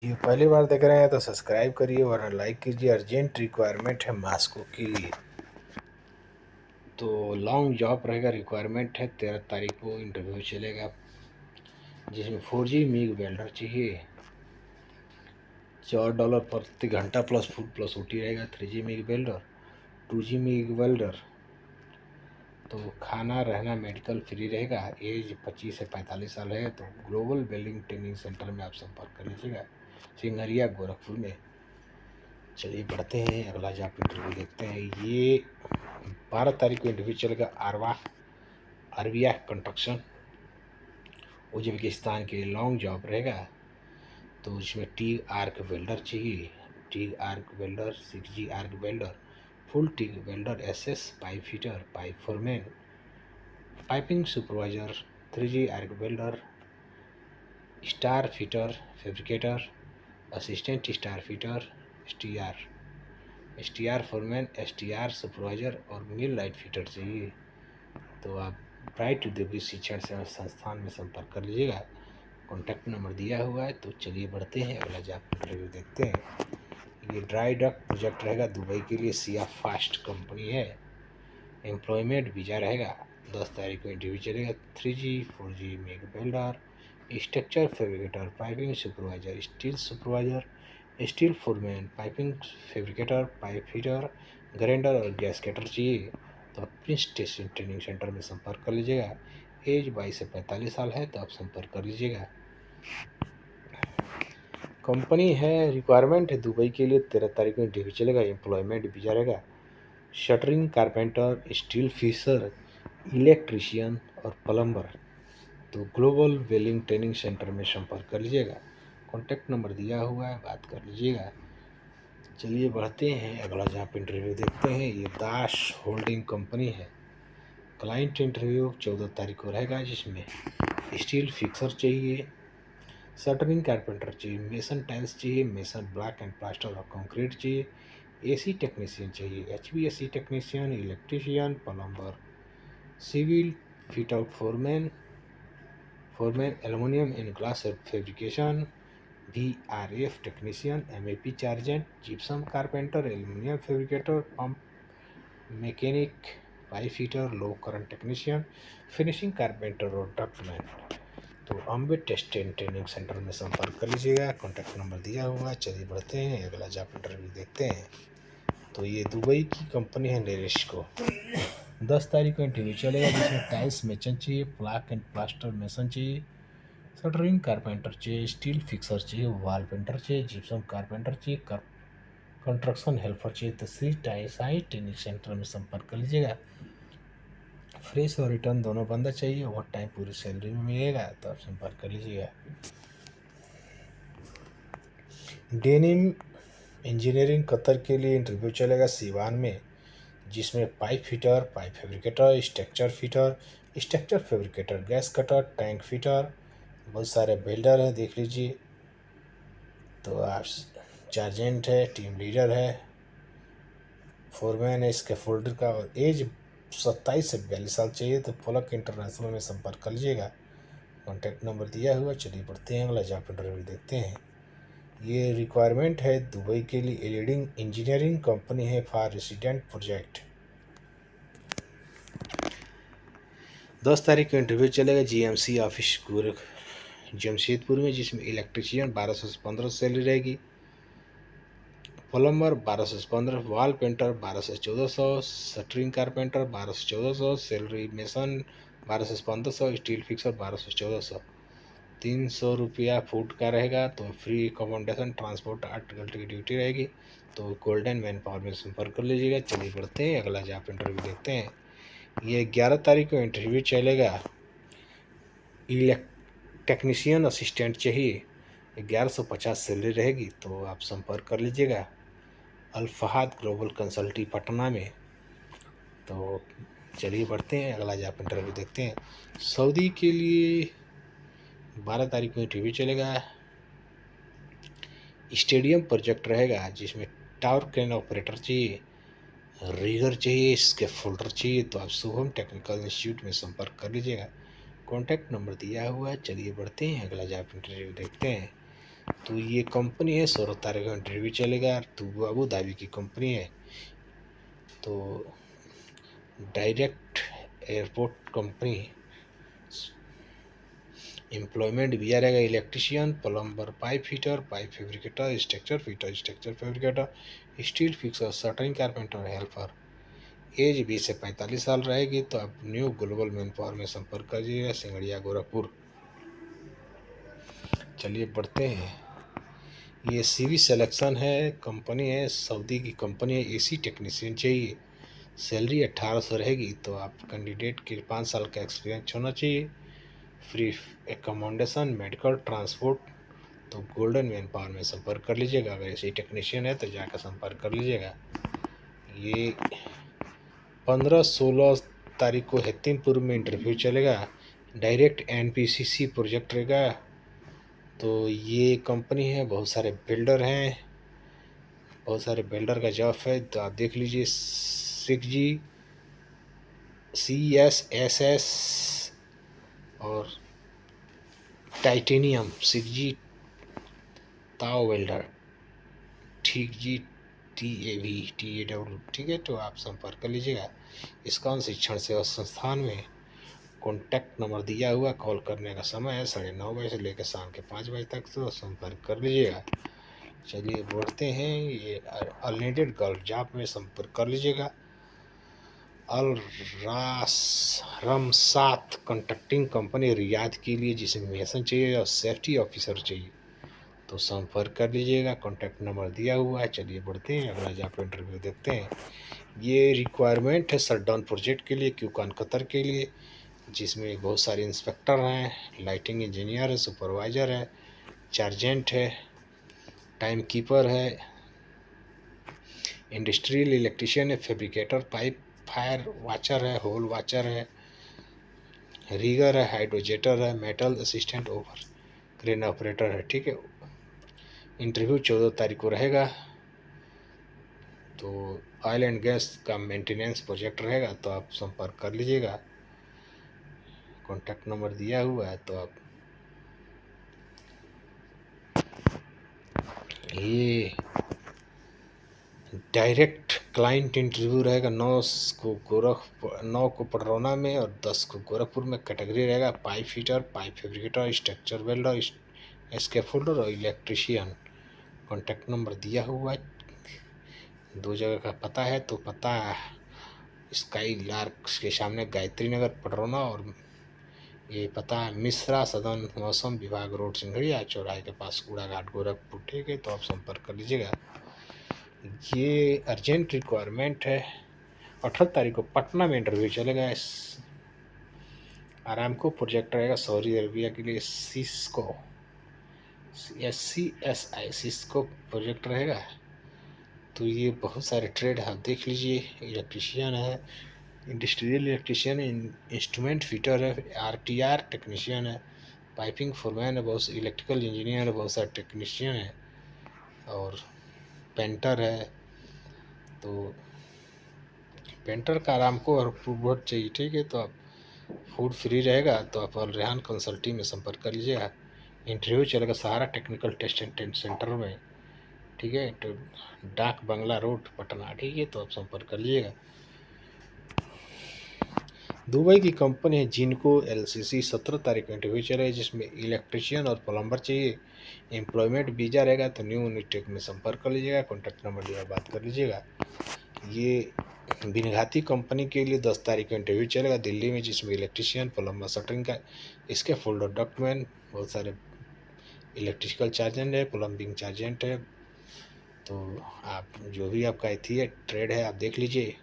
ये पहली बार देख रहे हैं तो सब्सक्राइब करिए वरना लाइक कीजिए। अर्जेंट रिक्वायरमेंट है मास्को के लिए, तो लॉन्ग जॉब रहेगा। रिक्वायरमेंट है 13 तारीख को इंटरव्यू चलेगा, जिसमें 4G मिग वेल्डर चाहिए। $4 प्रति घंटा प्लस फूड प्लस OT रहेगा। 3G MiG welder, 2G MiG welder. तो खाना रहना मेडिकल फ्री रहेगा। एज 25 से 45 साल है तो ग्लोबल वेल्डिंग ट्रेनिंग सेंटर में आप संपर्क कर लीजिएगा, सिंगरिया गोरखपुर में। चलिए बढ़ते हैं, अगला जॉब इंटरव्यू देखते हैं। ये 12 तारीख को इंटरव्यू चलेगा। आरविया कंस्ट्रक्शन, उज्बेकिस्तान के लिए लॉन्ग जॉब रहेगा। तो इसमें टीग आर्क वेल्डर चाहिए। TIG arc welder, 6G arc welder, full TIG welder, SS pipe fitter, pipe foreman, piping supervisor, 3G arc welder, star fitter fabricator, assistant star fitter, STR foreman, STR supervisor और मिल light fitter चाहिए। तो आप bright औद्योगिक शिक्षण संस्थान में संपर्क कर लीजिएगा। कॉन्टैक्ट नंबर दिया हुआ है। तो चलिए बढ़ते हैं, अगला जॉब इंटरव्यू देखते हैं। ये ड्राई डक प्रोजेक्ट रहेगा दुबई के लिए। सिया फास्ट कंपनी है। एम्प्लॉयमेंट वीज़ा रहेगा। 10 तारीख को इंटरव्यू चलेगा। 3G 4G MIG welder, structure fabricator, piping supervisor, steel supervisor, steel foreman, piping fabricator, pipe fitter, grinder और गैस कटर चाहिए। तो आप प्रिंस टेस्टिंग ट्रेनिंग सेंटर में संपर्क कर लीजिएगा। एज 22 से 45 साल है तो आप संपर्क कर लीजिएगा। कंपनी है, रिक्वायरमेंट है दुबई के लिए। 13 तारीख को इंटरव्यू चलेगा। एम्प्लॉयमेंट वीज़ा रहेगा। Shuttering carpenter, steel fixer, electrician और प्लम्बर। तो ग्लोबल वेलिंग ट्रेनिंग सेंटर में संपर्क कर लीजिएगा। कॉन्टैक्ट नंबर दिया हुआ है, बात कर लीजिएगा। चलिए बढ़ते हैं, अगला जॉब इंटरव्यू देखते हैं। ये दास होल्डिंग कंपनी है। क्लाइंट इंटरव्यू 14 तारीख को रहेगा, जिसमें स्टील फिक्सर चाहिए, शटरिंग कारपेंटर चाहिए, मेसन टाइल्स चाहिए, मेसन ब्लॉक एंड प्लास्टर और कंक्रीट चाहिए, AC टेक्नीशियन चाहिए, HVAC technician, electrician, plumber, civil fit out foreman, aluminium and glass fabrication, VRF technician, MAP चार्जेंट, gypsum carpenter, aluminium fabricator, pump mechanic, pipe fitter, low current technician, finishing carpenter और ductman. तो Ambe test and training centre में संपर्क कर लीजिएगा। Contact number दिया हुआ है। चलिए बढ़ते हैं, अगला जॉब इंटरव्यू देखते हैं। तो ये दुबई की कंपनी है नेरेस्को। 10 तारीख को इंटरव्यू चलेगा, जिसमें टाइल्स मेसन चाहिए, प्लाक एंड प्लास्टर मेसन चाहिए, शटरिंग कारपेंटर चाहिए, स्टील फिक्सर चाहिए, वॉल पेंटर चाहिए, जिप्सम कारपेंटर चाहिए, कंस्ट्रक्शन हेल्पर चाहिए। तो साई ट्रेनिंग सेंटर में संपर्क कर लीजिएगा। फ्रेश और रिटर्न दोनों बंदा चाहिए। ओवर टाइम पूरी सैलरी में मिलेगा, तो आप संपर्क कर लीजिएगा। डेनिम इंजीनियरिंग कतर के लिए इंटरव्यू चलेगा सीवान में, जिसमें pipe fitter, pipe fabricator, structure fabricator, gas cutter, tank fitter, बहुत सारे बिल्डर हैं, देख लीजिए। तो आप चार्जेंट है, टीम लीडर है, फोरमैन है इसके फोल्डर का, और एज 27 से 42 साल चाहिए। तो फलक इंटरनेशनल में संपर्क कर लीजिएगा। कॉन्टैक्ट नंबर दिया हुआ। चलिए बढ़ते हैं, अगला जॉब इंटरव्यू देखते हैं। ये रिक्वायरमेंट है दुबई के लिए। लीडिंग इंजीनियरिंग कंपनी है फॉर रेसिडेंट प्रोजेक्ट। 10 तारीख को इंटरव्यू चलेगा। GMC ऑफिस जमशेदपुर में, जिसमें इलेक्ट्रीशियन 1200 से 1500 सैलरी रहेगी, प्लम्बर 1200 से 1500, वॉल पेंटर 1200 से 1400, शटरिंग कारपेंटर 1200 से 1400, सैलरी मेसन 1200 से 1500, स्टील फिक्सर 1200 से 1400। 300 रुपया फूड का रहेगा। तो फ्री अकोमोडेशन, ट्रांसपोर्ट, 8 घंटे की ड्यूटी रहेगी। तो गोल्डन मैन पावर में संपर्क कर लीजिएगा। चलिए बढ़ते हैं, अगला जॉब इंटरव्यू देखते हैं। ये 11 तारीख को इंटरव्यू चलेगा। टेक्नीशियन असिस्टेंट चाहिए, 1150 सैलरी रहेगी। तो आप संपर्क कर लीजिएगा अल्फहाद ग्लोबल कंसल्टी पटना में। तो चलिए बढ़ते हैं, अगला जॉब इंटरव्यू देखते हैं। सऊदी के लिए 12 तारीख को इंटरव्यू चलेगा। स्टेडियम प्रोजेक्ट रहेगा, जिसमें टावर क्रेन ऑपरेटर चाहिए, रीगर चाहिए, इसके फोल्डर चाहिए। तो आप शुभम टेक्निकल इंस्टीट्यूट में संपर्क कर लीजिएगा। कॉन्टैक्ट नंबर दिया हुआ है। चलिए बढ़ते हैं, अगला जॉब इंटरव्यू देखते हैं। तो ये कंपनी है 16 तारीख को इंटरव्यू चलेगा। तो अबू धाबी की कंपनी है। तो डायरेक्ट एयरपोर्ट कंपनी। एम्प्लॉयमेंट दिया रहेगा electrician, plumber, pipe fitter, pipe fabricator, structure fitter, structure fabricator, steel fixer, shuttering carpenter, helper. Age 20 से 45 साल रहेगी। तो आप न्यू ग्लोबल मैन पावर में संपर्क करिएगा, सिंगड़िया गोरखपुर। चलिए बढ़ते हैं। ये सीवी सिलेक्शन है, कंपनी है, सऊदी की कंपनी है, एसी टेक्नीशियन चाहिए। सैलरी 1800 रहेगी। तो आप कैंडिडेट के 5 साल का एक्सपीरियंस होना चाहिए। Free accommodation, medical, transport. तो गोल्डन मैन पावर में संपर्क कर लीजिएगा। अगर एसी टेक्नीशियन है तो जाकर संपर्क कर लीजिएगा। ये 15-16 तारीख को हत्तीमपुर में इंटरव्यू चलेगा। डायरेक्ट एनपीसीसी प्रोजेक्ट रहेगा। तो ये कंपनी है, बहुत सारे बिल्डर हैं, बहुत सारे बिल्डर का जॉब है। तो आप देख लीजिए 6G, CSSS और टाइटेनियम 6G ताओ वेल्डर, ठीक जी, TAV, ठीक है। तो आप संपर्क कर लीजिएगा। इसका शिक्षण सेवा संस्थान में कॉन्टैक्ट नंबर दिया हुआ। कॉल करने का समय है 9:30 बजे से लेकर शाम के 5 बजे तक। तो संपर्क कर लीजिएगा। चलिए बढ़ते हैं। ये अनलिमिटेड गर्ल जॉब में संपर्क कर लीजिएगा। अल रमसात कॉन्ट्रैक्टिंग कंपनी रियाद के लिए, जिसमें मेसन चाहिए और सेफ्टी ऑफिसर चाहिए। तो संपर्क कर लीजिएगा, कॉन्टैक्ट नंबर दिया हुआ है। चलिए बढ़ते हैं, अगला जॉब इंटरव्यू देखते हैं। ये रिक्वायरमेंट है शटडाउन प्रोजेक्ट के लिए, क्यूकान कतर के लिए, जिसमें बहुत सारे इंस्पेक्टर हैं, लाइटिंग इंजीनियर है, सुपरवाइजर है, चार्जेंट है, टाइम कीपर है, इंडस्ट्रियल इलेक्ट्रिशियन है, फैब्रिकेटर, पाइप फायर वाचर है, होल वाचर है, रीगर है, हाइड्रोजेटर है, metal assistant, over crane operator है। ठीक है। इंटरव्यू 14 तारीख को रहेगा। तो ऑयल एंड गैस का मेंटेनेंस प्रोजेक्ट रहेगा। तो आप संपर्क कर लीजिएगा, कॉन्टैक्ट नंबर दिया हुआ है। तो आप ये डायरेक्ट क्लाइंट इंटरव्यू रहेगा। 9 को पडरौना में और 10 को गोरखपुर में। कैटेगरी रहेगा pipe fitter, pipe fabricator, structure welder, scaffolder और इलेक्ट्रिशियन। कॉन्टैक्ट नंबर दिया हुआ है। 2 जगह का पता है। तो पता स्काई लार्क के सामने गायत्री नगर पडरौना, और ये पता है मिश्रा सदन मौसम विभाग रोड, सिंघड़िया चौराहे के पास, कूड़ा घाट, गोरखपुर। ठीक है। तो आप संपर्क कर लीजिएगा। ये अर्जेंट रिक्वायरमेंट है। 18 तारीख को पटना में इंटरव्यू चलेगा। आरामको प्रोजेक्ट रहेगा सऊदी अरबिया के लिए। सिस्को प्रोजेक्ट रहेगा। तो ये बहुत सारे ट्रेड है, आप देख लीजिए। इलेक्ट्रिशियन है, इंडस्ट्रियल इलेक्ट्रिशियन है, इंस्ट्रूमेंट फिटर है, RTR टेक्नीशियन है, पाइपिंग फोरमैन है, बहुत इलेक्ट्रिकल इंजीनियर है, बहुत सारे टेक्नीशियन है, और पेंटर है। तो पेंटर का आरामको और बहुत चाहिए। ठीक है। तो आप फूड फ्री रहेगा। तो आप अल रेहान कंसल्टिंग में संपर्क कर लीजिएगा। इंटरव्यू चलेगा सहारा टेक्निकल टेस्ट एंड सेंटर में। ठीक है। तो डाक बंगला रोड पटना। ठीक है। तो आप संपर्क कर लीजिएगा। दुबई की कंपनी है जिनको LCC 17 तारीख को इंटरव्यू चलेगा, जिसमें इलेक्ट्रिशियन और प्लम्बर चाहिए। एम्प्लॉयमेंट वीज़ा रहेगा। तो न्यू यूनिटेक में संपर्क कर लीजिएगा, कॉन्टैक्ट नंबर दिया बात कर लीजिएगा। ये बिनघाती कंपनी के लिए 10 तारीख को इंटरव्यू चलेगा दिल्ली में, जिसमें इलेक्ट्रिशियन, प्लम्बर, शटरिंग का, इसके फोल्डर डॉक्यूमेंट, बहुत सारे इलेक्ट्रिकल चार्जेंट है, प्लम्बिंग चार्जेंट है। तो आप जो भी आपका थी है ट्रेड है, आप देख लीजिए।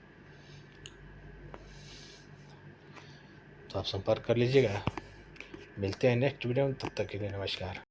तो आप संपर्क कर लीजिएगा। मिलते हैं नेक्स्ट वीडियो में, तब तक के लिए नमस्कार।